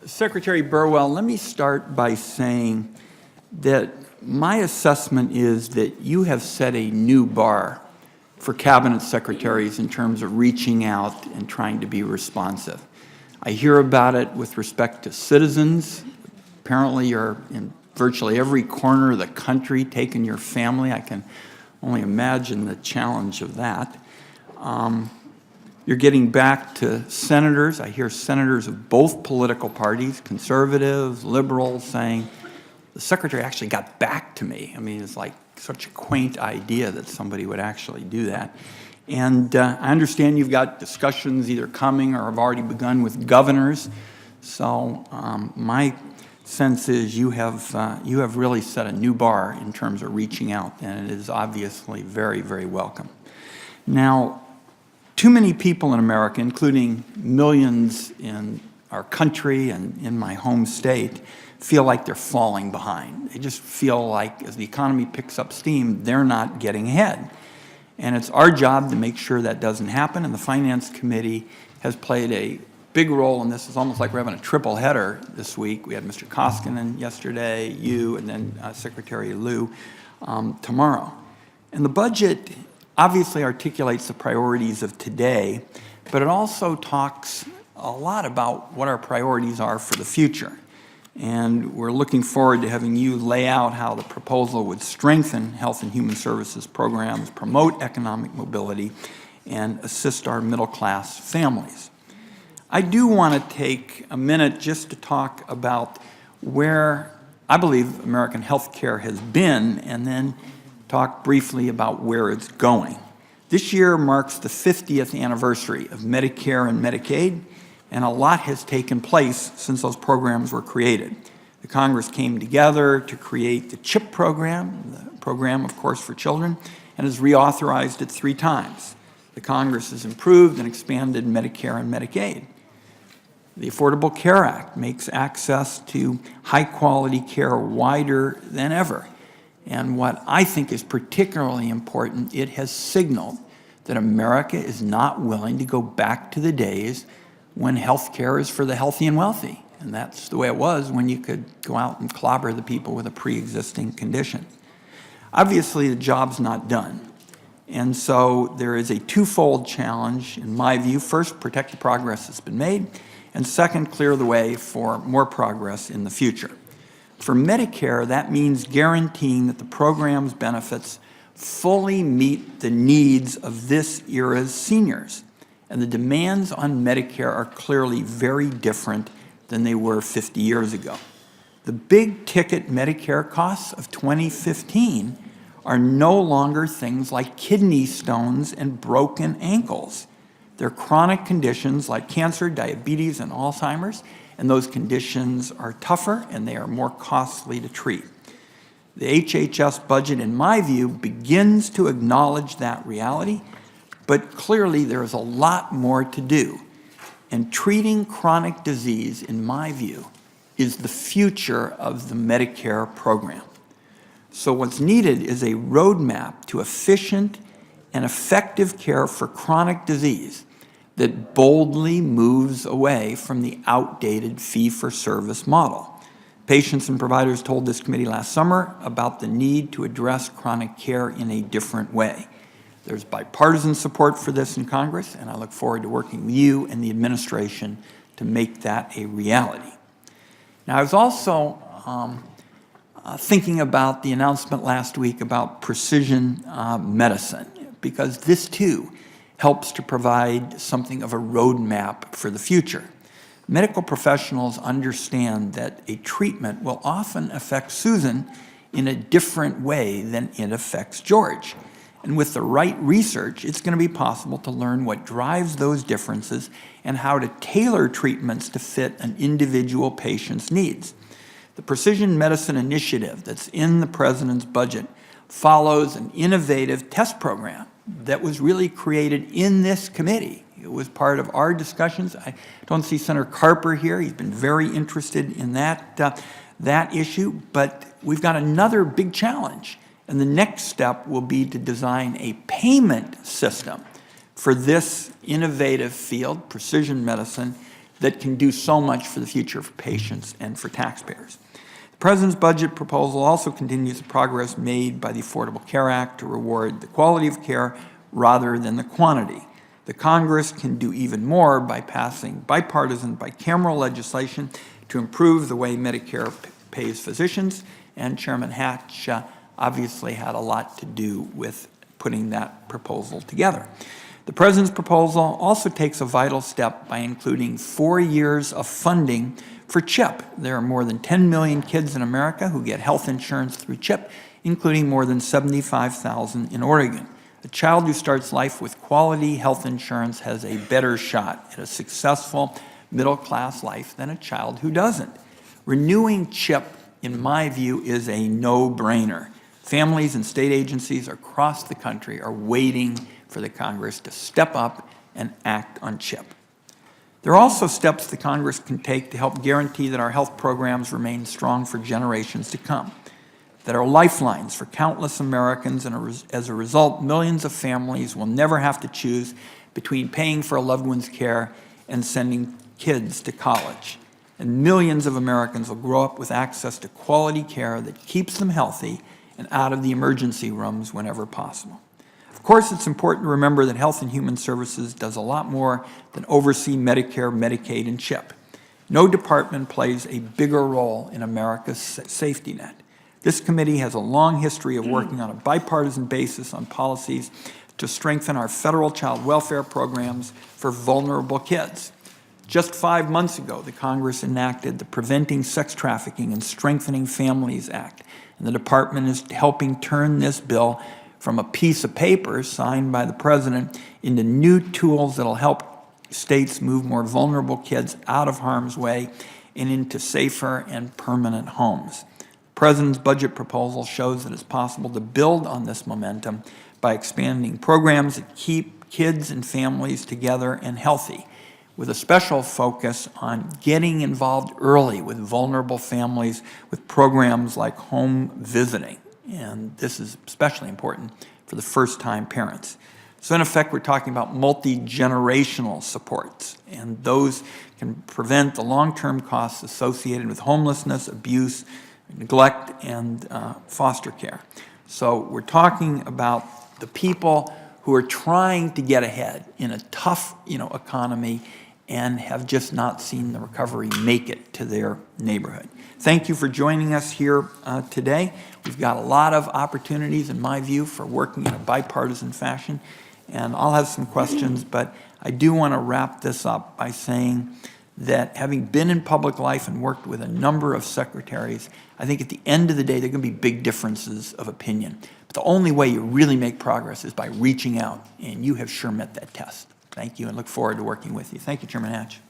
Secretary Burwell, let me start by saying that my assessment is that you have set a new bar for cabinet secretaries in terms of reaching out and trying to be responsive. I hear about it with respect to citizens. Apparently you're in virtually every corner of the country taking your family. I can only imagine the challenge of that. You're getting back to senators. I hear senators of both political parties, conservatives, liberals, saying, the secretary actually got back to me. I mean, it's like such a quaint idea that somebody would actually do that. And I understand you've got discussions either coming or have already begun with governors. So my sense is you have really set a new bar in terms of reaching out, and it is obviously very, very welcome. Now, too many people in America, including millions in our country and in my home state, feel like they're falling behind. They just feel like as the economy picks up steam, they're not getting ahead. And it's our job to make sure that doesn't happen, and the Finance Committee has played a big role in this. It's almost like we're having a triple header this week. We had Mr. Koskinen yesterday, you, and then Secretary Liu tomorrow. And the budget obviously articulates the priorities of today, but it also talks a lot about what our priorities are for the future. And we're looking forward to having you lay out how the proposal would strengthen health and human services programs, promote economic mobility, and assist our middle-class families. I do want to take a minute just to talk about where I believe American health care has been, and then talk briefly about where it's going. This year marks the 50th anniversary of Medicare and Medicaid, and a lot has taken place since those programs were created. The Congress came together to create the CHIP program, the program, of course, for children, and has reauthorized it 3 times. The Congress has improved and expanded Medicare and Medicaid. The Affordable Care Act makes access to high-quality care wider than ever. And what I think is particularly important, it has signaled that America is not willing to go back to the days when health care is for the healthy and wealthy. And that's the way it was when you could go out and clobber the people with a pre-existing condition. Obviously, the job's not done. And so there is a twofold challenge, in my view. First, protect the progress that's been made, and second, clear the way for more progress in the future. For Medicare, that means guaranteeing that the program's benefits fully meet the needs of this era's seniors. And the demands on Medicare are clearly very different than they were 50 years ago. The big-ticket Medicare costs of 2015 are no longer things like kidney stones and broken ankles. They're chronic conditions like cancer, diabetes, and Alzheimer's, and those conditions are tougher and they are more costly to treat. The HHS budget, in my view, begins to acknowledge that reality, but clearly there is a lot more to do. And treating chronic disease, in my view, is the future of the Medicare program. So what's needed is a roadmap to efficient and effective care for chronic disease that boldly moves away from the outdated fee-for-service model. Patients and providers told this committee last summer about the need to address chronic care in a different way. There's bipartisan support for this in Congress, and I look forward to working with you and the administration to make that a reality. Now, I was also thinking about the announcement last week about precision medicine, because this too helps to provide something of a roadmap for the future. Medical professionals understand that a treatment will often affect Susan in a different way than it affects George. And with the right research, it's going to be possible to learn what drives those differences and how to tailor treatments to fit an individual patient's needs. The Precision Medicine Initiative that's in the President's budget follows an innovative test program that was really created in this committee. It was part of our discussions. I don't see Senator Carper here. He's been very interested in that issue, but we've got another big challenge. And the next step will be to design a payment system for this innovative field, precision medicine, that can do so much for the future for patients and for taxpayers. The President's budget proposal also continues the progress made by the Affordable Care Act to reward the quality of care rather than the quantity. The Congress can do even more by passing bipartisan, bicameral legislation to improve the way Medicare pays physicians, and Chairman Hatch obviously had a lot to do with putting that proposal together. The President's proposal also takes a vital step by including 4 years of funding for CHIP. There are more than 10 million kids in America who get health insurance through CHIP, including more than 75,000 in Oregon. A child who starts life with quality health insurance has a better shot at a successful middle-class life than a child who doesn't. Renewing CHIP, in my view, is a no-brainer. Families and state agencies across the country are waiting for the Congress to step up and act on CHIP. There are also steps the Congress can take to help guarantee that our health programs remain strong for generations to come, that are lifelines for countless Americans, and as a result, millions of families will never have to choose between paying for a loved one's care and sending kids to college. And millions of Americans will grow up with access to quality care that keeps them healthy and out of the emergency rooms whenever possible. Of course, it's important to remember that Health and Human Services does a lot more than oversee Medicare, Medicaid, and CHIP. No department plays a bigger role in America's safety net. This committee has a long history of working on a bipartisan basis on policies to strengthen our federal child welfare programs for vulnerable kids. Just 5 months ago, the Congress enacted the Preventing Sex Trafficking and Strengthening Families Act, and the department is helping turn this bill from a piece of paper signed by the President into new tools that will help states move more vulnerable kids out of harm's way and into safer and permanent homes. The President's budget proposal shows that it's possible to build on this momentum by expanding programs that keep kids and families together and healthy, with a special focus on getting involved early with vulnerable families with programs like home visiting. And this is especially important for the first-time parents. So in effect, we're talking about multi-generational supports, and those can prevent the long-term costs associated with homelessness, abuse, neglect, and foster care. So we're talking about the people who are trying to get ahead in a tough, economy and have just not seen the recovery make it to their neighborhood. Thank you for joining us here today. We've got a lot of opportunities, in my view, for working in a bipartisan fashion, and I'll have some questions, but I do want to wrap this up by saying that having been in public life and worked with a number of secretaries, I think at the end of the day, there are going to be big differences of opinion. But the only way you really make progress is by reaching out, and you have sure met that test. Thank you, and look forward to working with you. Thank you, Chairman Hatch.